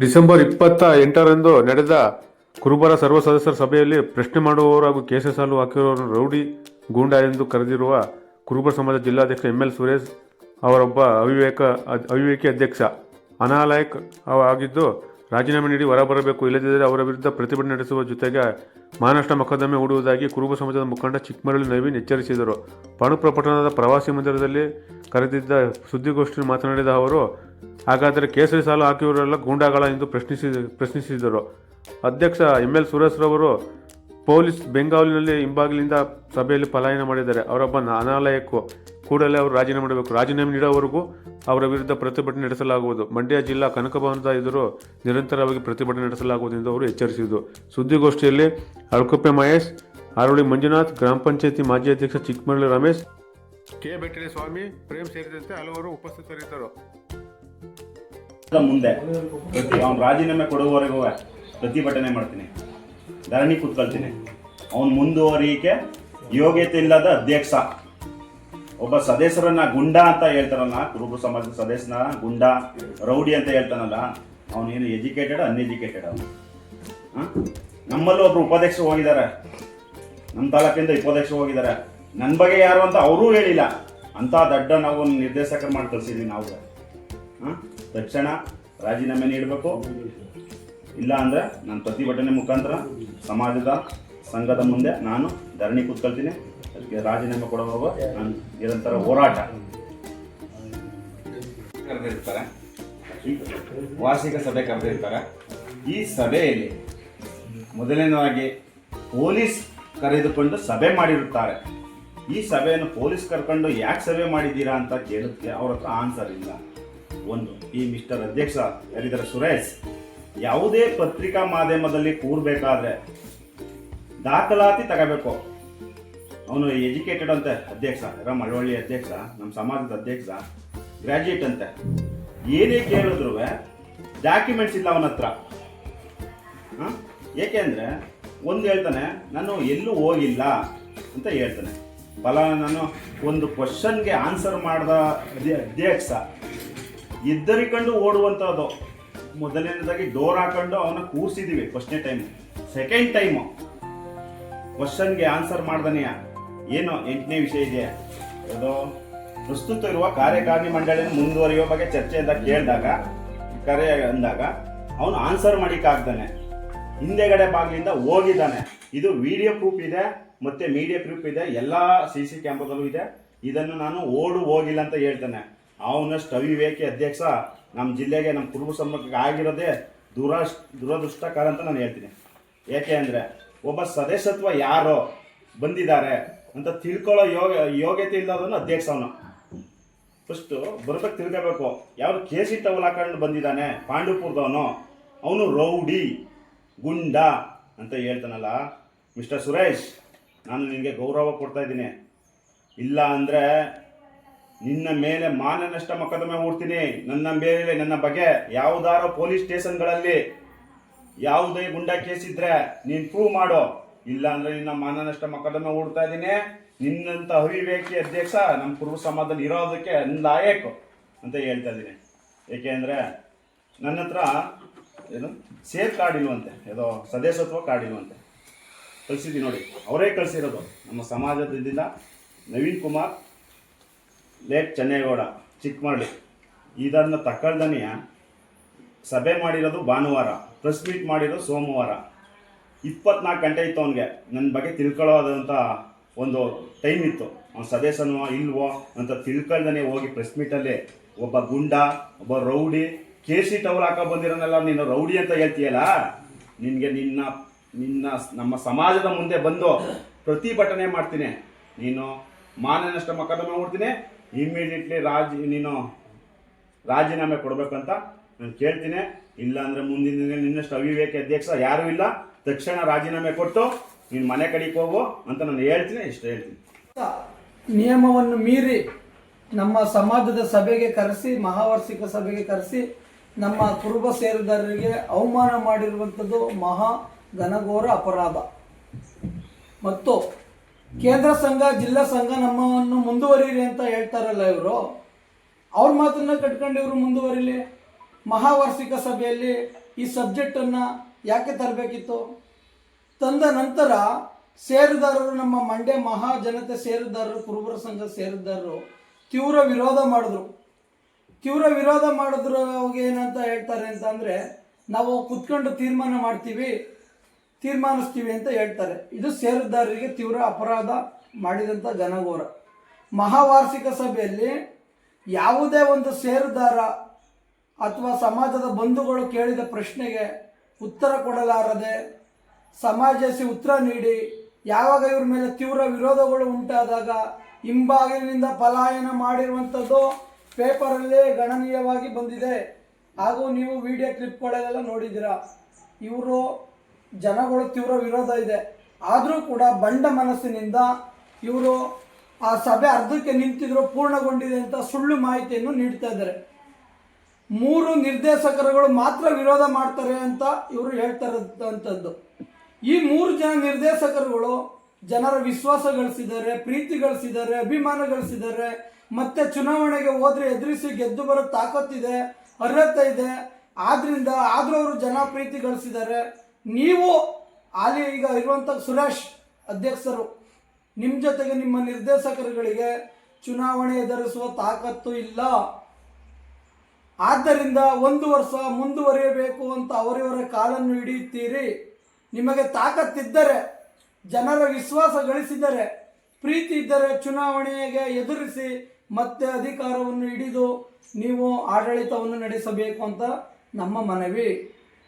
December 28ರಂದು ನಡೆದ ಕುರುಬರ ಸರ್ವ ಸದಸ್ಯರ ಸಭೆಯಲ್ಲಿ ಪ್ರಶ್ನೆ ಮಾಡುವವರು ಹಾಗೂ ಕೇಸ ಸಾಲು ಹಾಕಿರುವವರು ರೌಡಿ ಗೂಂಡಾ ಎಂದು ಕರೆದಿರುವ ಕುರುಬರ ಸಮಾಜ ಜಿಲ್ಲಾಧ್ಯಕ್ಷ ಎಂಎಲ್ ಸುರೇಶ್ ಅವರೊಬ್ಬ ಅವಿವೇಕಿ ಅಧ್ಯಕ್ಷ ಅನಾಲಾಯಕ್ ಆಗಿದ್ದು ರಾಜೀನಾಮೆ ನೀಡಿ ಹೊರಬರಬೇಕು, ಇಲ್ಲದಿದ್ದರೆ ಅವರ ವಿರುದ್ಧ ಪ್ರತಿಭಟನೆ ನಡೆಸುವ ಜೊತೆಗೆ ಮಾನನಷ್ಟ ಮೊಕದ್ದಮೆ ಹೂಡುವುದಾಗಿ ಕುರುಬ ಸಮಾಜದ ಮುಖಂಡ ಚಿಕ್ಕಮರಳಿ ನವೀನ್ ಎಚ್ಚರಿಸಿದರು. ಪಾಂಡುಪುರ ಪಟ್ಟಣದ ಪ್ರವಾಸಿ ಮಂದಿರದಲ್ಲಿ ಕರೆದಿದ್ದ ಸುದ್ದಿಗೋಷ್ಠಿಯಲ್ಲಿ ಮಾತನಾಡಿದ ಅವರು, ಹಾಗಾದರೆ ಕೇಸರಿ ಸಾಲು ಹಾಕಿಯವರೆಲ್ಲ ಗೂಂಡಾಗಳ ಎಂದು ಪ್ರಶ್ನಿಸಿದರು. ಅಧ್ಯಕ್ಷ ಎಂಎಲ್ ಸುರೇಶ್ ರವರು ಪೊಲೀಸ್ ಬೆಂಗಾವಲಿನಲ್ಲಿ ಹಿಂಬಾಗಿಲಿಂದ ಸಭೆಯಲ್ಲಿ ಪಲಾಯನ ಮಾಡಿದ್ದಾರೆ. ಅವರೊಬ್ಬ ಅನಾಲಯಕ್ಕೂ, ಕೂಡಲೇ ಅವರು ರಾಜೀನಾಮೆ ಮಾಡಬೇಕು, ರಾಜೀನಾಮೆ ನೀಡುವವರೆಗೂ ಅವರ ವಿರುದ್ಧ ಪ್ರತಿಭಟನೆ ನಡೆಸಲಾಗುವುದು. ಮಂಡ್ಯ ಜಿಲ್ಲಾ ಕನಕ ಭವನದ ಎದುರು ನಿರಂತರವಾಗಿ ಪ್ರತಿಭಟನೆ ನಡೆಸಲಾಗುವುದು ಎಂದು ಅವರು ಎಚ್ಚರಿಸಿದರು. ಸುದ್ದಿಗೋಷ್ಠಿಯಲ್ಲಿ ಅಳ್ಕುಪ್ಪೆ ಮಹೇಶ್, ಆರೋಳಿ ಮಂಜುನಾಥ್, ಗ್ರಾಮ ಪಂಚಾಯತಿ ಮಾಜಿ ಅಧ್ಯಕ್ಷ ಚಿಕ್ಕಮರಳಿ ರಮೇಶ್, ಕೆ ಬೆಟ್ಟರೆ ಸ್ವಾಮಿ, ಪ್ರೇಮ್ ಸೇರಿದಂತೆ ಹಲವರು ಉಪಸ್ಥಿತರಿದ್ದರು. ಮುಂದೆ ಅವ್ನು ರಾಜೀನಾಮೆ ಕೊಡುವವರೆಗೂ ಪ್ರತಿಭಟನೆ ಮಾಡ್ತೀನಿ, ಧರಣಿ ಕೂತ್ಕೊಳ್ತೀನಿ. ಅವನು ಮುಂದುವರಿಕೆ ಯೋಗ್ಯತೆ ಇಲ್ಲದ ಅಧ್ಯಕ್ಷ. ಒಬ್ಬ ಸದಸ್ಯರನ್ನ ಗುಂಡಾ ಅಂತ ಹೇಳ್ತಾರಲ್ಲ, ಕುರುಬ ಸಮಾಜದ ಸದಸ್ಯನ ಗುಂಡಾ ರೌಡಿ ಅಂತ ಹೇಳ್ತಾನಲ್ಲ, ಅವನೇನು ಎಜುಕೇಟೆಡ್ ಅನ್ಎಜುಕೇಟೆಡ್ ಅವನು. ನಮ್ಮಲ್ಲೂ ಒಬ್ರು ಉಪಾಧ್ಯಕ್ಷರು ಹೋಗಿದ್ದಾರೆ, ನಮ್ಮ ತಾಲೂಕಿಂದ ಉಪಾಧ್ಯಕ್ಷರು ಹೋಗಿದ್ದಾರೆ. ನನ್ನ ಬಗ್ಗೆ ಯಾರು ಅಂತ ಅವರೂ ಹೇಳಿಲ್ಲ. ಅಂತ ದಡ್ಡ ನಾವು ನಿರ್ದೇಶಕರು ಮಾಡಿ ಕಳಿಸಿದ್ವಿ ನಾವು. ತಕ್ಷಣ ರಾಜೀನಾಮೆ ನೀಡಬೇಕು, ಇಲ್ಲ ಅಂದರೆ ನಾನು ಪ್ರತಿಭಟನೆ ಮುಖಾಂತರ ಸಮಾಜದ ಸಂಘದ ಮುಂದೆ ನಾನು ಧರಣಿ ಕೂತ್ಕೊಳ್ತೀನಿ. ಅದಕ್ಕೆ ರಾಜೀನಾಮೆ ಕೊಡುವಾಗ ನಾನು ನಿರಂತರ ಹೋರಾಟ. ಕರೆದಿರ್ತಾರೆ, ವಾರ್ಷಿಕ ಸಭೆ ಕರೆದಿರ್ತಾರೆ. ಈ ಸಭೆಯಲ್ಲಿ ಮೊದಲನೇದಾಗಿ ಪೊಲೀಸ್ ಕರೆದುಕೊಂಡು ಸಭೆ ಮಾಡಿರುತ್ತಾರೆ. ಈ ಸಭೆಯನ್ನು ಪೊಲೀಸ್ ಕರ್ಕೊಂಡು ಯಾಕೆ ಸಭೆ ಮಾಡಿದ್ದೀರಾ ಅಂತ ಕೇಳುತ್ತೆ, ಅವ್ರ ಹತ್ರ ಆನ್ಸರ್ ಇಲ್ಲ. ಒಂದು, ಈ ಮಿಸ್ಟರ್ ಅಧ್ಯಕ್ಷ ಯಾರಿದ್ದಾರೆ ಸುರೇಶ್, ಯಾವುದೇ ಪತ್ರಿಕಾ ಮಾಧ್ಯಮದಲ್ಲಿ ಕೂರ್ಬೇಕಾದ್ರೆ ದಾಖಲಾತಿ ತಗೋಬೇಕು. ಅವನು ಎಜುಕೇಟೆಡ್ ಅಂತೆ ಅಧ್ಯಕ್ಷ, ಮಳವಳ್ಳಿ ಅಧ್ಯಕ್ಷ, ನಮ್ಮ ಸಮಾಜದ ಅಧ್ಯಕ್ಷ, ಗ್ರಾಜ್ಯುಯೇಟ್ ಅಂತೆ. ಏನೇ ಕೇಳಿದ್ರು ಡಾಕ್ಯುಮೆಂಟ್ಸ್ ಇಲ್ಲ ಅವನ ಹತ್ರ. ಏಕೆಂದ್ರೆ ಒಂದು ಹೇಳ್ತಾನೆ, ನಾನು ಎಲ್ಲೂ ಹೋಗಿಲ್ಲ ಅಂತ ಹೇಳ್ತಾನೆ. ನಾನು ಒಂದು ಕ್ವಶನ್ಗೆ ಆನ್ಸರ್ ಮಾಡಿದ ಅಧ್ಯಕ್ಷ ಇದ್ದರಿಕೊಂಡು ಓಡುವಂಥದ್ದು. ಮೊದಲನೇದಾಗಿ ಡೋರ್ ಹಾಕೊಂಡು ಅವನ್ನ ಕೂರಿಸಿದೀವಿ ಫಸ್ಟ್ನೇ ಟೈಮ್. ಸೆಕೆಂಡ್ ಟೈಮು ಕ್ವಶನ್ಗೆ ಆನ್ಸರ್ ಮಾಡ್ದನೆಯ ಏನು 8ನೇ ವಿಷಯ ಇದೆ, ಅದು ಪ್ರಸ್ತುತ ಇರುವ ಕಾರ್ಯಕಾರಿಣಿ ಮಂಡಳಿಯನ್ನು ಮುಂದುವರಿಯುವ ಬಗ್ಗೆ ಚರ್ಚೆ ಅಂತ ಕೇಳಿದಾಗ ಕರೆ ಅಂದಾಗ ಅವನು ಆನ್ಸರ್ ಮಾಡಿಕಾಗ್ದಾನೆ, ಹಿಂದೆಗಡೆ ಬಾಗಿಲಿಂದ ಹೋಗಿದ್ದಾನೆ. ಇದು ವಿಡಿಯೋ ಪ್ರೂಫ್ ಇದೆ, ಮತ್ತೆ ಮೀಡಿಯಾ ಪ್ರೂಫ್ ಇದೆ, ಎಲ್ಲ CC ಕ್ಯಾಮ್ರಾದಲ್ಲೂ ಇದೆ. ಇದನ್ನು ನಾನು ಹೋಗಿಲ್ಲ ಅಂತ ಹೇಳ್ತಾನೆ. ಅವನಷ್ಟು ಅವಿವೇಕಿ ಅಧ್ಯಕ್ಷ ನಮ್ಮ ಜಿಲ್ಲೆಗೆ, ನಮ್ಮ ಕುರುಬ ಸಮಾಜಕ್ಕೆ ಆಗಿರೋದೇ ದುರದೃಷ್ಟಕರ ಅಂತ ನಾನು ಹೇಳ್ತೀನಿ. ಯಾಕೆ ಅಂದರೆ ಒಬ್ಬ ಸದಸ್ಯತ್ವ ಯಾರೋ ಬಂದಿದ್ದಾರೆ ಅಂತ ತಿಳ್ಕೊಳ್ಳೋ ಯೋಗ್ಯತೆ ಇಲ್ಲದನ್ನು ಅಧ್ಯಕ್ಷ ಅವನು. ಫಸ್ಟು ಬರ್ಬೇಕು, ತಿಳ್ಕೋಬೇಕು. ಯಾರು ಕೇಸಿ ಟವಲ್ ಹಾಕೊಂಡು ಬಂದಿದ್ದಾನೆ ಪಾಂಡುಪುರದವನು, ಅವನು ರೌಡಿ ಗುಂಡ ಅಂತ ಹೇಳ್ತಾನಲ್ಲ. ಮಿಸ್ಟರ್ ಸುರೇಶ್, ನಾನು ನಿನಗೆ ಗೌರವ ಕೊಡ್ತಾ ಇದ್ದೀನಿ. ಇಲ್ಲ ಅಂದರೆ ನಿನ್ನ ಮೇಲೆ ಮಾನನಷ್ಟ ಮೊಕದ್ದಮೆ ಹೂಡ್ತೀನಿ. ನನ್ನ ಬಗ್ಗೆ ಯಾವುದಾರೋ ಪೊಲೀಸ್ ಸ್ಟೇಷನ್ಗಳಲ್ಲಿ ಯಾವುದೇ ಗುಂಡಾ ಕೇಸ್ ಇದ್ರೆ ನೀನು ಪ್ರೂವ್ ಮಾಡೋ, ಇಲ್ಲ ಅಂದರೆ ನಿನ್ನ ಮಾನನಷ್ಟ ಮೊಕದ್ದಮೆ ಹೂಡ್ತಾ ಇದ್ದೀನಿ. ನಿನ್ನಂಥ ಅವಿವೇಕಿ ಅಧ್ಯಕ್ಷ ನಮ್ಮ ಕುರುಬ ಸಮಾಜದಲ್ಲಿ ಇರೋದಕ್ಕೆ ಲಾಯಕ್ ಅಂತ ಹೇಳ್ತಾ ಇದ್ದೀನಿ. ಏಕೆಂದರೆ ನನ್ನ ಹತ್ರ ಏನು ಸೇಫ್ ಕಾರ್ಡ್ ಇಲ್ವಂತೆ, ಏನೋ ಸದಸ್ಯತ್ವ ಕಾರ್ಡ್ ಇಲ್ವಂತೆ. ಕಳಿಸಿದ್ದೀನಿ ನೋಡಿ, ಅವರೇ ಕಳಿಸಿರೋದು. ನಮ್ಮ ಸಮಾಜದಿಂದ ನವೀನ್ ಕುಮಾರ್, ಲೇಟ್ ಚೆನ್ನೇಗೌಡ, ಚಿಕ್ಕಮರಳಿ. ಇದನ್ನು ತಕ್ಕಳ್ದನೆಯ ಸಭೆ ಮಾಡಿರೋದು ಭಾನುವಾರ, ಪ್ರೆಸ್ ಮೀಟ್ ಮಾಡಿರೋದು ಸೋಮವಾರ. 24 ಗಂಟೆ ಇತ್ತು ಅವನಿಗೆ ನನ್ನ ಬಗ್ಗೆ ತಿಳ್ಕೊಳ್ಳೋದಂಥ ಒಂದು ಟೈಮ್ ಇತ್ತು. ಅವ್ನು ಸದಸ್ಯನೋ ಇಲ್ವೋ ಅಂತ ತಿಳ್ಕೊಳ್ದನೆ ಹೋಗಿ ಪ್ರೆಸ್ ಮೀಟಲ್ಲಿ ಒಬ್ಬ ಗುಂಡ, ಒಬ್ಬ ರೌಡಿ, ಕೇಸಿ ಟವಲ್ ಹಾಕೋ ಬಂದಿರೋನೆಲ್ಲ ನೀನು ರೌಡಿ ಅಂತ ಹೇಳ್ತೀಯಲ್ಲ. ನಿನಗೆ ನಿನ್ನ ನಮ್ಮ ಸಮಾಜದ ಮುಂದೆ ಬಂದು ಪ್ರತಿಭಟನೆ ಮಾಡ್ತೀನಿ, ನೀನು ಮಾನನಷ್ಟ ಮೊಕದ್ದಮೆ ಮಾಡ್ತೀನಿ, ಇಮ್ಮಿಡಿಯೇಟ್ಲಿ ನೀನು ರಾಜೀನಾಮೆ ಕೊಡಬೇಕಂತ ನಾನು ಕೇಳ್ತೀನಿ. ಇಲ್ಲ ಅಂದರೆ ಮುಂದಿನ ದಿನ ನಿನ್ನಷ್ಟು ಅವಿವೇಕಿ ಅಧ್ಯಕ್ಷ ಯಾರೂ ಇಲ್ಲ, ತಕ್ಷಣ ರಾಜೀನಾಮೆ ಕೊಟ್ಟು ನೀನು ಮನೆ ಕಡೆಗೆ ಹೋಗು ಅಂತ ನಾನು ಹೇಳ್ತೀನಿ. ಇಷ್ಟು ಹೇಳ್ತೀನಿ. ನಿಯಮವನ್ನು ಮೀರಿ ನಮ್ಮ ಸಮಾಜದ ಸಭೆಗೆ ಕರೆಸಿ, ಮಹಾವಾರ್ಷಿಕ ಸಭೆಗೆ ಕರೆಸಿ ನಮ್ಮ ಕುರುಬ ಸೇರಿದಾರರಿಗೆ ಅವಮಾನ ಮಾಡಿರುವಂಥದ್ದು ಮಹಾ ಘನಘೋರ ಅಪರಾಧ. ಮತ್ತು ಕೇಂದ್ರ ಸಂಘ, ಜಿಲ್ಲಾ ಸಂಘ ನಮ್ಮನ್ನು ಮುಂದುವರಿರಿ ಅಂತ ಹೇಳ್ತಾರಲ್ಲ ಇವರು, ಅವ್ರ ಮಾತನ್ನ ಕಟ್ಕೊಂಡು ಇವರು ಮುಂದುವರಿಲಿ. ಮಹಾವಾರ್ಷಿಕ ಸಭೆಯಲ್ಲಿ ಈ ಸಬ್ಜೆಕ್ಟನ್ನು ಯಾಕೆ ತರಬೇಕಿತ್ತು? ತಂದ ನಂತರ ಷೇರುದಾರರು, ನಮ್ಮ ಮಂಡ್ಯ ಮಹಾಜನತೆ ಷೇರುದಾರರು, ಕುರುಬರ ಸಂಘ ಷೇರುದಾರರು ತೀವ್ರ ವಿರೋಧ ಮಾಡಿದ್ರು. ಅವಾಗ ಏನಂತ ಹೇಳ್ತಾರೆ ಅಂತಂದರೆ, ನಾವು ಕುತ್ಕೊಂಡು ತೀರ್ಮಾನಿಸ್ತೀವಿ ಅಂತ ಹೇಳ್ತಾರೆ. ಇದು ಷೇರುದಾರರಿಗೆ ತೀವ್ರ ಅಪರಾಧ ಮಾಡಿದಂಥ ಘನಘೋರ. ಮಹಾವಾರ್ಷಿಕ ಸಭೆಯಲ್ಲಿ ಯಾವುದೇ ಒಂದು ಷೇರುದಾರ ಅಥವಾ ಸಮಾಜದ ಬಂಧುಗಳು ಕೇಳಿದ ಪ್ರಶ್ನೆಗೆ ಉತ್ತರ ಕೊಡಲಾರದೆ ಸಮಾಜಸಿ ಉತ್ತರ ನೀಡಿ, ಯಾವಾಗ ಇವ್ರ ಮೇಲೆ ತೀವ್ರ ವಿರೋಧಗಳು ಉಂಟಾದಾಗ ಹಿಂಬಾಗಿಲಿನಿಂದ ಪಲಾಯನ ಮಾಡಿರುವಂಥದ್ದು ಪೇಪರಲ್ಲಿ ಗಣನೀಯವಾಗಿ ಬಂದಿದೆ. ಹಾಗೂ ನೀವು ವಿಡಿಯೋ ಕ್ಲಿಪ್ಗಳೆಲ್ಲ ನೋಡಿದ್ದೀರಾ. ಇವರು ಜನಗಳು ತೀವ್ರ ವಿರೋಧ ಇದೆ, ಆದರೂ ಕೂಡ ಬಂಡ ಮನಸ್ಸಿನಿಂದ ಇವರು ಆ ಸಭೆ ಅರ್ಧಕ್ಕೆ ನಿಂತಿದ್ರು, ಪೂರ್ಣಗೊಂಡಿದೆ ಅಂತ ಸುಳ್ಳು ಮಾಹಿತಿಯನ್ನು ನೀಡ್ತಾ ಇದ್ದಾರೆ. 3 ನಿರ್ದೇಶಕರುಗಳು ಮಾತ್ರ ವಿರೋಧ ಮಾಡ್ತಾರೆ ಅಂತ ಇವರು ಹೇಳ್ತಾ ಇರೋಂಥದ್ದು. ಈ 3 ಜನ ನಿರ್ದೇಶಕರುಗಳು ಜನರ ವಿಶ್ವಾಸ ಗಳಿಸಿದ್ದಾರೆ, ಪ್ರೀತಿ ಗಳಿಸಿದ್ದಾರೆ, ಅಭಿಮಾನ ಗಳಿಸಿದ್ದಾರೆ. ಮತ್ತೆ ಚುನಾವಣೆಗೆ ಹೋದ್ರೆ ಎದುರಿಸಿ ಗೆದ್ದು ಬರೋ ತಾಕತ್ತಿದೆ, ಅರ್ಹತೆ ಇದೆ. ಆದ್ರೂ ಅವರು ಜನ ಪ್ರೀತಿ ಗಳಿಸಿದ್ದಾರೆ. ನೀವು ಅಲ್ಲಿ ಈಗ ಇರುವಂಥ ಸುರೇಶ್ ಅಧ್ಯಕ್ಷರು, ನಿಮ್ಮ ಜೊತೆಗೆ ನಿಮ್ಮ ನಿರ್ದೇಶಕರುಗಳಿಗೆ ಚುನಾವಣೆ ಎದುರಿಸುವ ತಾಕತ್ತು ಇಲ್ಲ. ಆದ್ದರಿಂದ 1 ವರ್ಷ ಮುಂದುವರಿಯಬೇಕು ಅಂತ ಅವರಿವರ ಕಾಲನ್ನು ಹಿಡಿಯುತ್ತೀರಿ. ನಿಮಗೆ ತಾಕತ್ತಿದ್ದರೆ, ಜನರ ವಿಶ್ವಾಸ ಗಳಿಸಿದರೆ, ಪ್ರೀತಿ ಇದ್ದರೆ ಚುನಾವಣೆಗೆ ಎದುರಿಸಿ ಮತ್ತೆ ಅಧಿಕಾರವನ್ನು ಹಿಡಿದು ನೀವು ಆಡಳಿತವನ್ನು ನಡೆಸಬೇಕು ಅಂತ ನಮ್ಮ ಮನವಿ.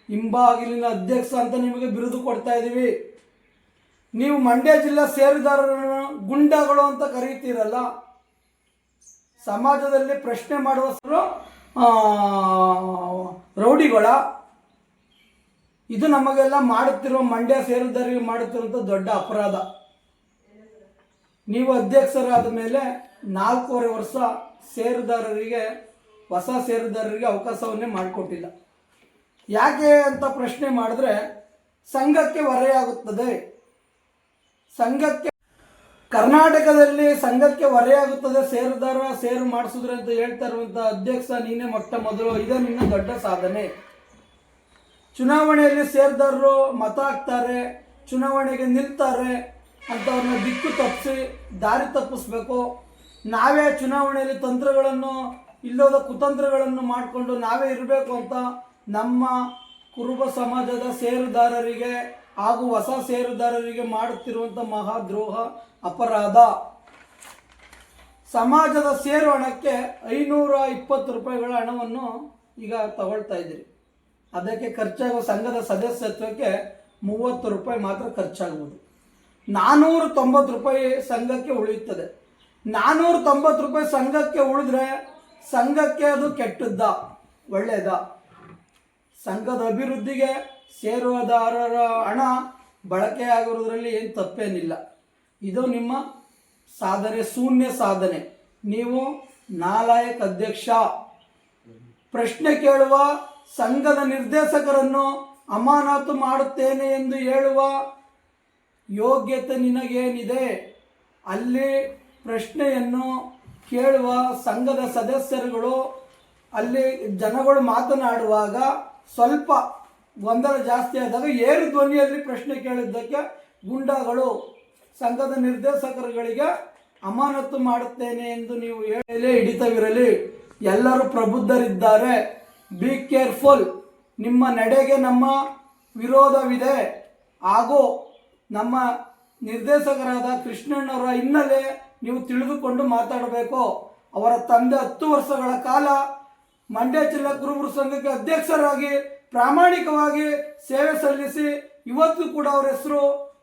ಹಿಂಬಾಗಿಲಿನ ಅಧ್ಯಕ್ಷ ಅಂತ ನಿಮಗೆ ಬಿರುದು ಕೊಡ್ತಾ ಇದ್ದೀವಿ. ನೀವು ಮಂಡ್ಯ ಜಿಲ್ಲಾ ಷೇರುದಾರರನ್ನು ಗುಂಡಗಳು ಅಂತ ಕರೀತೀರಲ್ಲ, ಸಮಾಜದಲ್ಲಿ ಪ್ರಶ್ನೆ ಮಾಡುವವರು ರೌಡಿಗಳ. ಇದು ನಮಗೆಲ್ಲ ಮಾಡುತ್ತಿರುವ ಮಂಡ್ಯ ಷೇರುದಾರರಿಗೆ ಮಾಡುತ್ತಿರುವಂಥ ದೊಡ್ಡ ಅಪರಾಧ. ನೀವು ಅಧ್ಯಕ್ಷರಾದ ಮೇಲೆ 4.5 ವರ್ಷ ಹೊಸ ಷೇರುದಾರರಿಗೆ ಅವಕಾಶವನ್ನೇ ಮಾಡಿಕೊಟ್ಟಿಲ್ಲ. ಯಾಕೆ ಅಂತ ಪ್ರಶ್ನೆ ಮಾಡಿದ್ರೆ, ಸಂಘಕ್ಕೆ ಹೊರೆಯಾಗುತ್ತದೆ. ಕರ್ನಾಟಕದಲ್ಲಿ ಸಂಘಕ್ಕೆ ಹೊರೆಯಾಗುತ್ತದೆ, ಷೇರು ಮಾಡಿಸಿದ್ರೆ ಅಂತ ಹೇಳ್ತಾ ಇರುವಂಥ ಅಧ್ಯಕ್ಷ ನೀನೇ ಮೊಟ್ಟ ಮೊದಲು. ಇದೇ ನಿನ್ನ ದೊಡ್ಡ ಸಾಧನೆ. ಚುನಾವಣೆಯಲ್ಲಿ ಷೇರುದಾರರು ಮತ ಹಾಕ್ತಾರೆ, ಚುನಾವಣೆಗೆ ನಿಲ್ತಾರೆ ಅಂತ ಅವ್ರನ್ನ ದಿಕ್ಕು ತಪ್ಪಿಸಿ ದಾರಿ ತಪ್ಪಿಸ್ಬೇಕು. ನಾವೇ ಚುನಾವಣೆಯಲ್ಲಿ ಇಲ್ಲೋದ ಕುತಂತ್ರಗಳನ್ನು ಮಾಡಿಕೊಂಡು ನಾವೇ ಇರಬೇಕು ಅಂತ ನಮ್ಮ ಕುರುಬ ಸಮಾಜದ ಷೇರುದಾರರಿಗೆ ಹಾಗೂ ಹೊಸ ಷೇರುದಾರರಿಗೆ ಮಾಡುತ್ತಿರುವಂಥ ಮಹಾದ್ರೋಹ, ಅಪರಾಧ. ಸಮಾಜದ ಷೇರು ಹಣಕ್ಕೆ 520 ರೂಪಾಯಿಗಳ ಹಣವನ್ನು ಈಗ ತಗೊಳ್ತಾ ಇದ್ದೀರಿ. ಅದಕ್ಕೆ ಖರ್ಚಾಗುವ ಸಂಘದ ಸದಸ್ಯತ್ವಕ್ಕೆ 30 ರೂಪಾಯಿ ಮಾತ್ರ ಖರ್ಚಾಗುವುದು. 490 ರೂಪಾಯಿ ಸಂಘಕ್ಕೆ ಉಳಿಯುತ್ತದೆ. 490 ರೂಪಾಯಿ ಸಂಘಕ್ಕೆ ಉಳಿದ್ರೆ ಸಂಘಕ್ಕೆ ಅದು ಕೆಟ್ಟದ್ದ, ಒಳ್ಳೆಯದ? ಸಂಘದ ಅಭಿವೃದ್ಧಿಗೆ ಷೇರುದಾರರ ಹಣ ಬಳಕೆಯಾಗಿರೋದ್ರಲ್ಲಿ ಏನು ತಪ್ಪೇನಿಲ್ಲ. ಇದು ನಿಮ್ಮ ಸಾಧನೆ, ಶೂನ್ಯ ಸಾಧನೆ. ನೀವು ನಾಲಾಯಕ್ ಅಧ್ಯಕ್ಷ. ಪ್ರಶ್ನೆ ಕೇಳುವ ಸಂಘದ ನಿರ್ದೇಶಕರನ್ನು ಅಮಾನತು ಮಾಡುತ್ತೇನೆ ಎಂದು ಹೇಳುವ ಯೋಗ್ಯತೆ ನಿನಗೇನಿದೆ? ಅಲ್ಲಿ ಪ್ರಶ್ನೆಯನ್ನು ಕೇಳುವ ಸಂಘದ ಸದಸ್ಯರುಗಳು, ಅಲ್ಲಿ ಜನಗಳು ಮಾತನಾಡುವಾಗ ಸ್ವಲ್ಪ ಗೊಂದಲ ಜಾಸ್ತಿ ಆದಾಗ ಏರು ಧ್ವನಿಯಲ್ಲಿ ಪ್ರಶ್ನೆ ಕೇಳಿದ್ದಕ್ಕೆ ಗುಂಡಾಗಳು ಸಂಘದ ನಿರ್ದೇಶಕರುಗಳಿಗೆ ಅಮಾನತು ಮಾಡುತ್ತೇನೆ ಎಂದು ನೀವು ಹೇಳಲೇ ಹಿಡಿತವಿರಲಿ. ಎಲ್ಲರೂ ಪ್ರಬುದ್ಧರಿದ್ದಾರೆ. Be careful. ನಿಮ್ಮ ನಡೆಗೆ ನಮ್ಮ ವಿರೋಧವಿದೆ. ಹಾಗೂ ನಮ್ಮ ನಿರ್ದೇಶಕರಾದ ಕೃಷ್ಣಣ್ಣವರ ಹಿನ್ನೆಲೆ ನೀವು ತಿಳಿದುಕೊಂಡು ಮಾತಾಡಬೇಕು. ಅವರ ತಂದೆ 10 ವರ್ಷಗಳ ಕಾಲ ಮಂಡ್ಯ ಜಿಲ್ಲಾ ಕುರುಬರ ಸಂಘಕ್ಕೆ ಅಧ್ಯಕ್ಷರಾಗಿ ಪ್ರಾಮಾಣಿಕವಾಗಿ ಸೇವೆ ಸಲ್ಲಿಸಿ ಇವತ್ತು ಕೂಡ ಅವರ ಹೆಸರು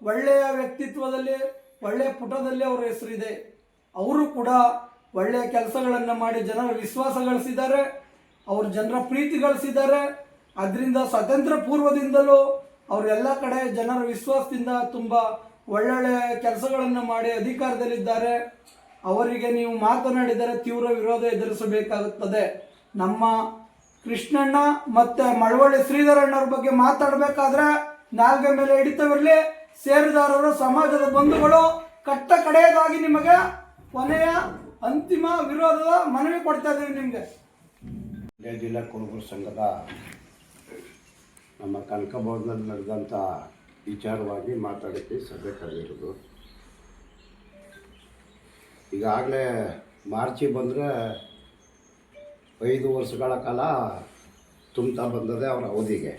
ಒಳ್ಳೆಯ ವ್ಯಕ್ತಿತ್ವದಲ್ಲಿ, ಒಳ್ಳೆಯ ಪುಟದಲ್ಲಿ ಅವರ ಹೆಸರಿದೆ. ಅವರು ಕೂಡ ಒಳ್ಳೆಯ ಕೆಲಸಗಳನ್ನು ಮಾಡಿ ಜನರ ವಿಶ್ವಾಸ ಗಳಿಸಿದ್ದಾರೆ, ಅವರು ಜನರ ಪ್ರೀತಿ ಗಳಿಸಿದ್ದಾರೆ. ಅದರಿಂದ ಸ್ವಾತಂತ್ರ್ಯ ಪೂರ್ವದಿಂದಲೂ ಅವರು ಎಲ್ಲ ಕಡೆ ಜನರ ವಿಶ್ವಾಸದಿಂದ ತುಂಬ ಒಳ್ಳೊಳ್ಳೆ ಕೆಲಸಗಳನ್ನು ಮಾಡಿ ಅಧಿಕಾರದಲ್ಲಿದ್ದಾರೆ. ಅವರಿಗೆ ನೀವು ಮಾತನಾಡಿದರೆ ತೀವ್ರ ವಿರೋಧ ಎದುರಿಸಬೇಕಾಗುತ್ತದೆ. ನಮ್ಮ ಕೃಷ್ಣಣ್ಣ ಮತ್ತು ಮಳವಳ್ಳಿ ಶ್ರೀಧರಣ್ಣವ್ರ ಬಗ್ಗೆ ಮಾತಾಡಬೇಕಾದ್ರೆ ನಾಲ್ಗೆ ಮೇಲೆ ಹಿಡಿತವಿರಲಿ. ಷೇರುದಾರರು, ಸಮಾಜದ ಬಂಧುಗಳು, ಕಟ್ಟ ಕಡೆಯದಾಗಿ ನಿಮಗೆ ಕೊನೆಯ ಅಂತಿಮ ವಿರೋಧದ ಮನವಿ ಕೊಡ್ತಾ ಇದ್ದೀವಿ ನಿಮಗೆ. ಜಿಲ್ಲಾ ಕುರುಬರ ಸಂಘದ ನಮ್ಮ ಕನಕಭವನದಲ್ಲಿ ನಡೆದಂಥ ವಿಚಾರವಾಗಿ ಮಾತಾಡೋಕ್ಕೆ ಸಭೆ ಕರೆದಿರೋದು. ಈಗಾಗಲೇ ಮಾರ್ಚಿಗೆ ಬಂದರೆ 5 ವರ್ಷಗಳ ಕಾಲ ತುಂಬ್ತಾ ಬಂದದೆ ಅವರ ಅವಧಿಗೆ.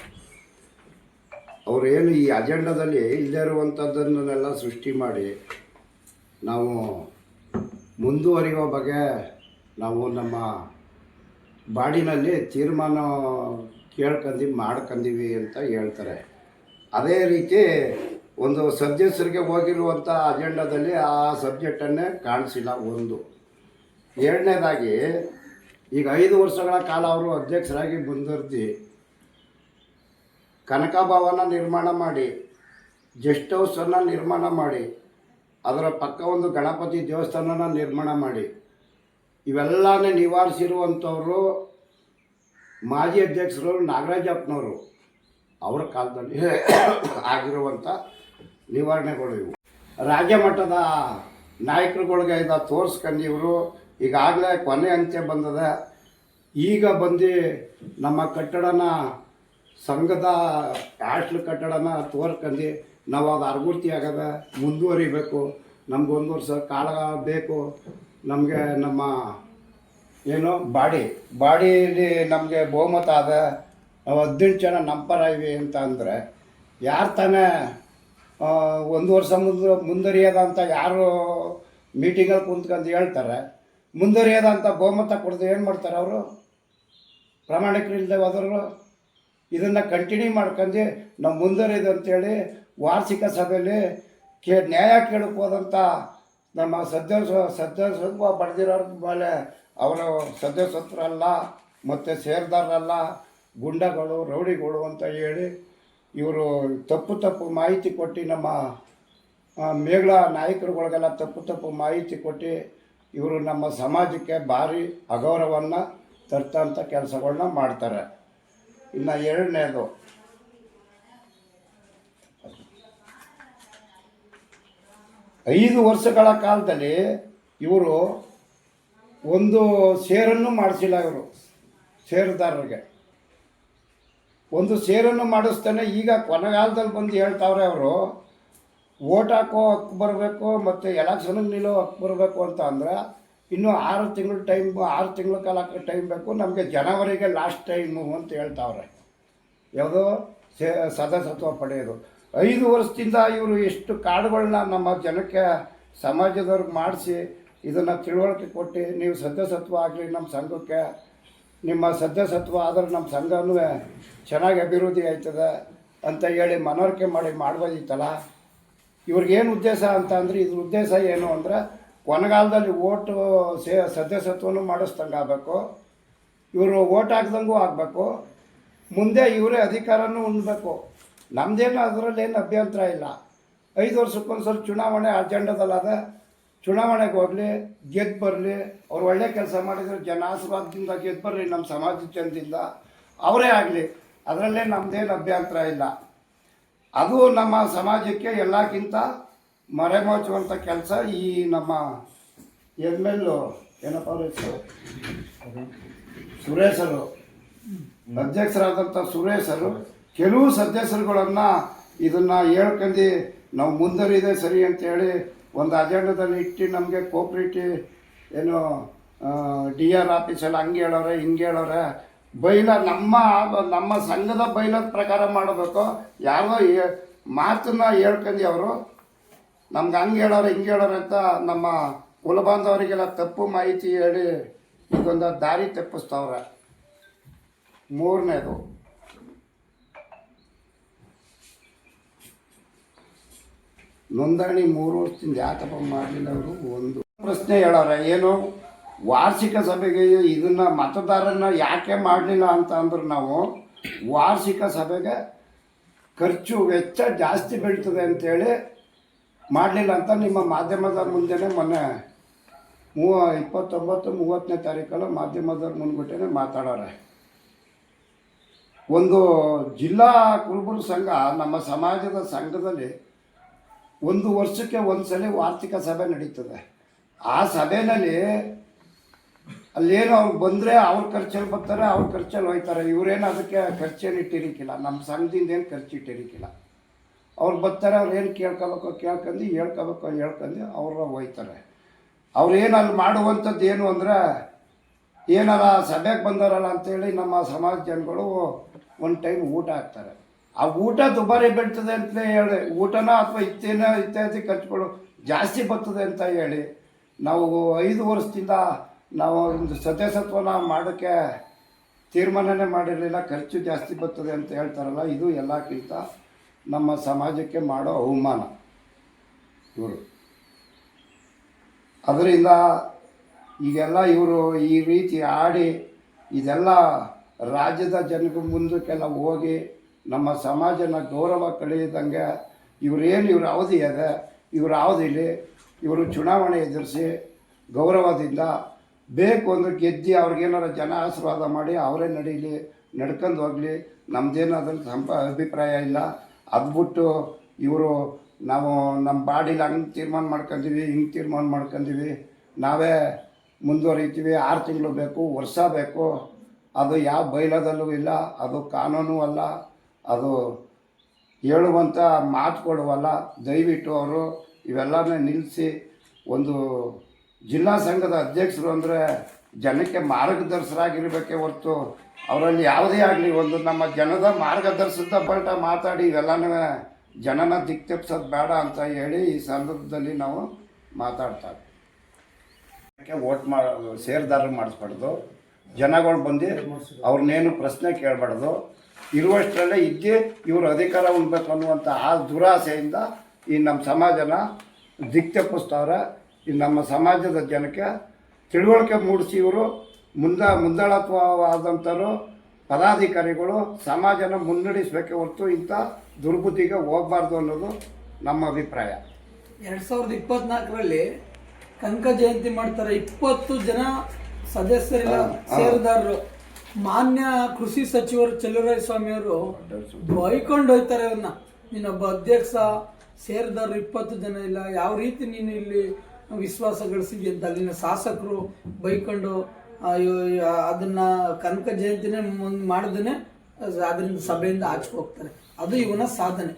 ಅವರೇನು ಈ ಅಜೆಂಡಾದಲ್ಲಿ ಇಲ್ಲದೇ ಇರುವಂಥದ್ದನ್ನೆಲ್ಲ ಸೃಷ್ಟಿ ಮಾಡಿ ನಾವು ಮುಂದುವರಿಯುವ ಬಗ್ಗೆ ನಾವು ನಮ್ಮ ಬಾಡಿನಲ್ಲಿ ತೀರ್ಮಾನ ಮಾಡ್ಕೊಂಡೀವಿ ಅಂತ ಹೇಳ್ತಾರೆ. ಅದೇ ರೀತಿ ಒಂದು ಸದಸ್ಯರಿಗೆ ಹೋಗಿರುವಂಥ ಅಜೆಂಡಾದಲ್ಲಿ ಆ ಸಬ್ಜೆಕ್ಟನ್ನೇ ಕಾಣಿಸಿಲ್ಲ. ಒಂದು ಎರಡನೇದಾಗಿ ಈಗ 5 ವರ್ಷಗಳ ಕಾಲ ಅವರು ಅಧ್ಯಕ್ಷರಾಗಿ ಮುಂದುವರೆದು ಕನಕ ಭವನ ನಿರ್ಮಾಣ ಮಾಡಿ, ಗೆಸ್ಟ್ ಹೌಸನ್ನು ನಿರ್ಮಾಣ ಮಾಡಿ, ಅದರ ಪಕ್ಕ ಒಂದು ಗಣಪತಿ ದೇವಸ್ಥಾನನ ನಿರ್ಮಾಣ ಮಾಡಿ, ಇವೆಲ್ಲನೇ ನಿವಾರಿಸಿರುವಂಥವರು ಮಾಜಿ ಅಧ್ಯಕ್ಷರು ನಾಗರಾಜಪ್ಪನವರು. ಅವರ ಕಾಲದಲ್ಲಿ ಆಗಿರುವಂಥ ನಿವಾರಣೆಗಳು ಇವು. ರಾಜ್ಯ ಮಟ್ಟದ ನಾಯಕರುಗಳಿಗೆ ಇದು ತೋರಿಸ್ಕೊಂಡು ಇವರು ಈಗಾಗಲೇ ಕೊನೆ ಅಂತ್ಯ ಬಂದದೆ. ಈಗ ಬಂದು ನಮ್ಮ ಕಟ್ಟಡನ ಸಂಘದ ಹಾಸ್ಟ್ಲ್ ಕಟ್ಟಡನ ತೋರ್ಕೊಂಡು ನಾವು ಅದು ಅರ್ಗುರ್ತಿ ಆಗದ ಮುಂದುವರಿಬೇಕು, ನಮ್ಗೆ 1 ವರ್ಷ ಕಾಲ ಬೇಕು, ನಮಗೆ ನಮ್ಮ ಏನು ಬಾಡಿಯಲ್ಲಿ ನಮಗೆ ಬಹುಮತ ಅದ, ನಾವು 18 ಜನ ನಮ್ಮ ಪರ ಇವೆ ಅಂತ ಅಂದರೆ ಯಾರು ತಾನೇ 1 ವರ್ಷ ಮುಂದುವರಿಯೋದಂತ ಯಾರು ಮೀಟಿಂಗಲ್ಲಿ ಕುಂತ್ಕೊಂಡು ಹೇಳ್ತಾರೆ, ಮುಂದುವರಿಯೋದಂತ ಬಹುಮತ ಕೊಡೋದು ಏನು ಮಾಡ್ತಾರೆ ಅವರು? ಪ್ರಾಮಾಣಿಕರು ಇಲ್ಲದೆ ಹೋದರು. ಇದನ್ನು ಕಂಟಿನ್ಯೂ ಮಾಡ್ಕೊಂಡು ನಾವು ಮುಂದುವರಿಯೋದು ಅಂತೇಳಿ ವಾರ್ಷಿಕ ಸಭೆಯಲ್ಲಿ ನ್ಯಾಯ ಕೇಳಕ್ಕೆ ಹೋದಂಥ ನಮ್ಮ ಸದಸ್ಯತ್ವ ಪಡೆದಿರೋರ ಮೇಲೆ ಅವರು ಸದಸ್ಯರಲ್ಲ ಮತ್ತು ಸೇರ್ದಾರಲ್ಲ, ಗುಂಡಗಳು, ರೌಡಿಗಳು ಅಂತ ಹೇಳಿ ಇವರು ತಪ್ಪು ಮಾಹಿತಿ ಕೊಟ್ಟು ನಮ್ಮ ಮೇಗಳ ನಾಯಕರುಗಳಿಗೆಲ್ಲ ತಪ್ಪು ಮಾಹಿತಿ ಕೊಟ್ಟು ಇವರು ನಮ್ಮ ಸಮಾಜಕ್ಕೆ ಭಾರಿ ಅಗೌರವವನ್ನು ತರ್ತಂಥ ಕೆಲಸಗಳನ್ನ ಮಾಡ್ತಾರೆ. ಇನ್ನು ಎರಡನೇದು, ಐದು ವರ್ಷಗಳ ಕಾಲದಲ್ಲಿ ಇವರು ಒಂದು ಸೇರನ್ನು ಮಾಡಿಸಿಲ್ಲ. ಇವರು ಷೇರುದಾರರಿಗೆ ಒಂದು ಸೇರನ್ನು ಮಾಡಿಸ್ತಾನೆ. ಈಗ ಕೊನೆಗಾಲದಲ್ಲಿ ಬಂದು ಹೇಳ್ತಾವ್ರೆ ಅವರು ಓಟ್ ಹಾಕೋ ಹಕ್ಕು ಬರಬೇಕು ಮತ್ತು ಎಲೆಕ್ಷನ್ಗೆ ನಿಲ್ಲೋ ಹಕ್ಕು ಬರಬೇಕು ಅಂತ ಅಂದರೆ ಇನ್ನೂ 6 ತಿಂಗಳ ಕಾಲ ಟೈಮ್ ಬೇಕು, ನಮಗೆ ಜನವರಿಗೆ ಲಾಸ್ಟ್ ಟೈಮು ಅಂತ ಹೇಳ್ತಾವ್ರೆ. ಯಾವುದೋ ಸದಸ್ಯತ್ವ ಪಡೆಯೋದು. 5 ವರ್ಷದಿಂದ ಇವರು ಎಷ್ಟು ಕಾರ್ಡ್ಗಳನ್ನ ನಮ್ಮ ಜನಕ್ಕೆ ಸಮಾಜದವ್ರಿಗೆ ಮಾಡಿಸಿ ಇದನ್ನು ತಿಳುವಳಿಕೆ ಕೊಟ್ಟು ನೀವು ಸದಸ್ಯತ್ವ ಆಗಲಿ ನಮ್ಮ ಸಂಘಕ್ಕೆ, ನಿಮ್ಮ ಸದಸ್ಯತ್ವ ಆದರೆ ನಮ್ಮ ಸಂಘನೂ ಚೆನ್ನಾಗಿ ಅಭಿವೃದ್ಧಿ ಆಯ್ತದೆ ಅಂತ ಹೇಳಿ ಮನವರಿಕೆ ಮಾಡ್ಬೋದಿತ್ತಲ್ಲ. ಇವ್ರಿಗೇನು ಉದ್ದೇಶ ಅಂತ ಅಂದರೆ ಇದ್ರ ಉದ್ದೇಶ ಏನು ಅಂದರೆ ಕೊನೆಗಾಲದಲ್ಲಿ ಓಟು ಸದಸ್ಯತ್ವನೂ ಮಾಡಿಸ್ದಂಗೆ ಆಗಬೇಕು, ಇವರು ಓಟ್ ಹಾಕ್ದಂಗೂ ಆಗಬೇಕು, ಮುಂದೆ ಇವರೇ ಅಧಿಕಾರನೂ ಹೊಂದಬೇಕು. ನಮ್ಮದೇನು ಅದರಲ್ಲೇನು ಅಭ್ಯಂತರ ಇಲ್ಲ. 5 ವರ್ಷಕ್ಕೊಂದ್ಸಲ ಚುನಾವಣೆ ಅಜೆಂಡದಲ್ಲದ, ಚುನಾವಣೆಗೆ ಹೋಗಲಿ, ಗೆದ್ದು ಬರಲಿ, ಅವ್ರು ಒಳ್ಳೆ ಕೆಲಸ ಮಾಡಿದರೆ ಜನ ಆಶೀರ್ವಾದದಿಂದ ಗೆದ್ದು ಬರಲಿ, ನಮ್ಮ ಸಮಾಜ ಜನದಿಂದ ಅವರೇ ಆಗಲಿ, ಅದರಲ್ಲೇ ನಮ್ಮದೇನು ಅಭ್ಯಂತರ ಇಲ್ಲ. ಅದು ನಮ್ಮ ಸಮಾಜಕ್ಕೆ ಎಲ್ಲಕ್ಕಿಂತ ಮರೆಮಾಚುವಂಥ ಕೆಲಸ ಈ ನಮ್ಮ ML ಏನಪ್ಪ ಸುರೇಶರು, ಅಧ್ಯಕ್ಷರಾದಂಥ ಸುರೇಶರು ಕೆಲವು ಸದಸ್ಯರುಗಳನ್ನು ಇದನ್ನು ಹೇಳ್ಕೊಂಡು ನಾವು ಮುಂದುವರಿದೆ ಸರಿ ಅಂತೇಳಿ ಒಂದು ಅಜೆಂಡದಲ್ಲಿ ಇಟ್ಟು ನಮಗೆ ಕೋಪ್ರೇಟಿವ್ ಏನು DR ಆಫೀಸಲ್ಲಿ ಹಂಗೆ ಹೇಳೋರೆ ಹಿಂಗೆ ಹೇಳೋರೆ, ನಮ್ಮ ಸಂಘದ ಬೈಲದ ಪ್ರಕಾರ ಮಾಡಬೇಕು. ಯಾರೋ ಮಾತನ್ನ ಹೇಳ್ಕೊಂಡು ಅವರು ನಮ್ಗೆ ಹಂಗೆ ಹೇಳೋರೆ ಹಿಂಗೆ ಹೇಳೋರೆ ಅಂತ ನಮ್ಮ ಕುಲಬಾಂಧವರಿಗೆಲ್ಲ ತಪ್ಪು ಮಾಹಿತಿ ಹೇಳಿ ಇದೊಂದು ದಾರಿ ತಪ್ಪಿಸ್ತವ್ರೆ. ಮೂರನೇದು, ನೋಂದಣಿ 3 ವರ್ಷದಿಂದ ಯಾಕಪ್ಪ ಮಾಡಲಿಲ್ಲ ಅವರು? ಒಂದು ಪ್ರಶ್ನೆ ಹೇಳೋರೆ, ಏನು ವಾರ್ಷಿಕ ಸಭೆಗೆ ಇದನ್ನು ಮತದಾರನ ಯಾಕೆ ಮಾಡಲಿಲ್ಲ ಅಂತ ಅಂದ್ರೆ ನಾವು ವಾರ್ಷಿಕ ಸಭೆಗೆ ಖರ್ಚು ವೆಚ್ಚ ಜಾಸ್ತಿ ಬೀಳ್ತದೆ ಅಂಥೇಳಿ ಮಾಡಲಿಲ್ಲ ಅಂತ ನಿಮ್ಮ ಮಾಧ್ಯಮದ ಮುಂದೆನೇ ಮೊನ್ನೆ 29-30ನೇ ತಾರೀಕಲ್ಲ ಮಾಧ್ಯಮದವ್ರ ಮುಂದ್ಬಿಟ್ಟೇ ಮಾತಾಡೋರೆ. ಒಂದು ಜಿಲ್ಲಾ ಕುರುಬರ ಸಂಘ ನಮ್ಮ ಸಮಾಜದ ಸಂಘದಲ್ಲಿ 1 ವರ್ಷಕ್ಕೆ 1 ಸಲ ವಾರ್ಷಿಕ ಸಭೆ ನಡೀತದೆ. ಆ ಸಭೆಯಲ್ಲಿ ಅಲ್ಲೇನು ಅವ್ರು ಬಂದರೆ ಅವ್ರ ಖರ್ಚಲ್ಲಿ ಬರ್ತಾರೆ, ಅವ್ರ ಖರ್ಚಲ್ಲಿ ಹೋಯ್ತಾರೆ. ಇವರೇನು ಅದಕ್ಕೆ ಖರ್ಚೇನು ಇಟ್ಟಿರಿಕ್ಕಿಲ್ಲ, ನಮ್ಮ ಸಂಘದಿಂದ ಏನು ಖರ್ಚು ಇಟ್ಟಿರಿಕ್ಕಿಲ್ಲ. ಅವ್ರು ಬರ್ತಾರೆ, ಅವ್ರು ಏನು ಕೇಳ್ಕೊಬೇಕು ಹೇಳ್ಕೊಂಡು ಅವ್ರ ಹೋಯ್ತಾರೆ. ಅವ್ರೇನು ಅಲ್ಲಿ ಮಾಡುವಂಥದ್ದು ಏನು ಅಂದರೆ, ಏನಾರ ಸಭೆಗೆ ಬಂದಾರಲ್ಲ ಅಂತೇಳಿ ನಮ್ಮ ಸಮಾಜ ಜನಗಳು ಒಂದು ಟೈಮ್ ಊಟ ಹಾಕ್ತಾರೆ. ಆ ಊಟ ದುಬಾರಿ ಬೀಳ್ತದೆ ಅಂತಲೇ ಹೇಳಿ, ಊಟನ ಅಥವಾ ಇತ್ಯಾದಿ ಖರ್ಚುಗಳು ಜಾಸ್ತಿ ಬರ್ತದೆ ಅಂತ ಹೇಳಿ ನಾವು 5 ವರ್ಷದಿಂದ ನಾವು ಒಂದು ಸದಸ್ಯತ್ವನ ಮಾಡೋಕ್ಕೆ ತೀರ್ಮಾನನೇ ಮಾಡಿರಲಿಲ್ಲ. ಖರ್ಚು ಜಾಸ್ತಿ ಬರ್ತದೆ ಅಂತ ಹೇಳ್ತಾರಲ್ಲ, ಇದು ಎಲ್ಲಕ್ಕಿಂತ ನಮ್ಮ ಸಮಾಜಕ್ಕೆ ಮಾಡೋ ಅವಮಾನ ಇವರು. ಅದರಿಂದ ಈಗೆಲ್ಲ ಇವರು ಈ ರೀತಿ ಆಡಿ ಇದೆಲ್ಲ ರಾಜ್ಯದ ಜನಕ್ಕೆ ಮುಂದಕ್ಕೆಲ್ಲ ಹೋಗಿ ನಮ್ಮ ಸಮಾಜನ ಗೌರವ ಕಳೆಯದಂಗೆ ಇವ್ರ ಅವಧಿ ಇದೆ, ಇವ್ರ ಅವಧಿಲಿ ಇವರು ಚುನಾವಣೆ ಎದುರಿಸಿ ಗೌರವದಿಂದ ಬೇಕು ಅಂದ್ರೆ ಗೆದ್ದು ಅವ್ರಿಗೇನಾರು ಜನ ಆಶೀರ್ವಾದ ಮಾಡಿ ಅವರೇ ನಡ್ಕೊಂಡು ಹೋಗಲಿ, ನಮ್ಮದೇನು ಅದ್ರಲ್ಲಿ ಅಭಿಪ್ರಾಯ ಇಲ್ಲ. ಅದು ಬಿಟ್ಟು ಇವರು ನಾವು ನಮ್ಮ ಬಾಡಿಲಿ ಹಂಗೆ ತೀರ್ಮಾನ ಮಾಡ್ಕೊಂತೀವಿ, ಹಿಂಗೆ ತೀರ್ಮಾನ ಮಾಡ್ಕೊಂತೀವಿ, ನಾವೇ ಮುಂದುವರಿತೀವಿ, 6 ತಿಂಗಳು ಬೇಕು, ವರ್ಷ ಬೇಕು, ಅದು ಯಾವ ಬೈಲದಲ್ಲೂ ಇಲ್ಲ, ಅದು ಕಾನೂನು ಅಲ್ಲ, ಅದು ಹೇಳುವಂಥ ಮಾತುಕೊಡುವಲ್ಲ. ದಯವಿಟ್ಟು ಅವರು ಇವೆಲ್ಲನೇ ನಿಲ್ಲಿಸಿ, ಒಂದು ಜಿಲ್ಲಾ ಸಂಘದ ಅಧ್ಯಕ್ಷರು ಅಂದರೆ ಜನಕ್ಕೆ ಮಾರ್ಗದರ್ಶಕರಾಗಿರಬೇಕೇ ಹೊರತು ಅವರಲ್ಲಿ ಯಾವುದೇ ಆಗಲಿ ಒಂದು ನಮ್ಮ ಜನದ ಮಾರ್ಗದರ್ಶನದ ಬಲ್ಟ ಮಾತಾಡಿ ಇವೆಲ್ಲನೂ ಜನನ ದಿಕ್ತಪ್ಸೋದು ಬೇಡ ಅಂತ ಹೇಳಿ ಈ ಸಂದರ್ಭದಲ್ಲಿ ನಾವು ಮಾತಾಡ್ತಾರೆ. ವೋಟ್ ಷೇರುದಾರರು ಮಾಡಿಸ್ಬಾರ್ದು, ಜನಗಳು ಬಂದು ಅವ್ರನ್ನೇನು ಪ್ರಶ್ನೆ ಕೇಳಬಾರ್ದು, ಇರುವಷ್ಟರಲ್ಲೇ ಇವರು ಅಧಿಕಾರ ಉಣ್ಬೇಕು ಅನ್ನುವಂಥ ಆ ದುರಾಸೆಯಿಂದ ಈ ನಮ್ಮ ಸಮಾಜನ ದಿಕ್ತಪ್ಪಿಸ್ತವ್ರೆ. ಈ ನಮ್ಮ ಸಮಾಜದ ಜನಕ್ಕೆ ತಿಳುವಳಿಕೆ ಮೂಡಿಸಿ ಇವರು ಮುಂದಾಳತ್ವವಾದಂಥವ್ರು ಪದಾಧಿಕಾರಿಗಳು ಸಮಾಜನ ಮುನ್ನಡೆಸಬೇಕೆ ಹೊರತು ಇಂಥ ದುರ್ಬುದ್ಧಿಗೆ ಹೋಗಬಾರ್ದು ಅನ್ನೋದು ನಮ್ಮ ಅಭಿಪ್ರಾಯ. 2024ರಲ್ಲಿ ಕನಕ ಜಯಂತಿ ಮಾಡ್ತಾರೆ, 20 ಜನ ಸದಸ್ಯರಿಲ್ಲ ಷೇರುದಾರರು. ಮಾನ್ಯ ಕೃಷಿ ಸಚಿವರು ಚೆಲುವರಾಯಸ್ವಾಮಿಯವರು ಬೈಕೊಂಡು ಹೋಯ್ತಾರೆ ಅವನ್ನ, ನೀನೊಬ್ಬ ಅಧ್ಯಕ್ಷ, ಷೇರುದಾರರು 20 ಜನ ಇಲ್ಲ, ಯಾವ ರೀತಿ ನೀನು ಇಲ್ಲಿ ವಿಶ್ವಾಸ ಗಳಿಸಿದ್ಯ ಅಂತ ಅಲ್ಲಿನ ಶಾಸಕರು ಬೈಕೊಂಡು ಅದನ್ನ ಕನಕ ಜಯಂತಿನೇ ಮಾಡ್ದೇ ಅದರಿಂದ ಸಭೆಯಿಂದ ಆಚೆ ಹೋಗ್ತಾರೆ. ಅದು ಇವನ ಸಾಧನೆ.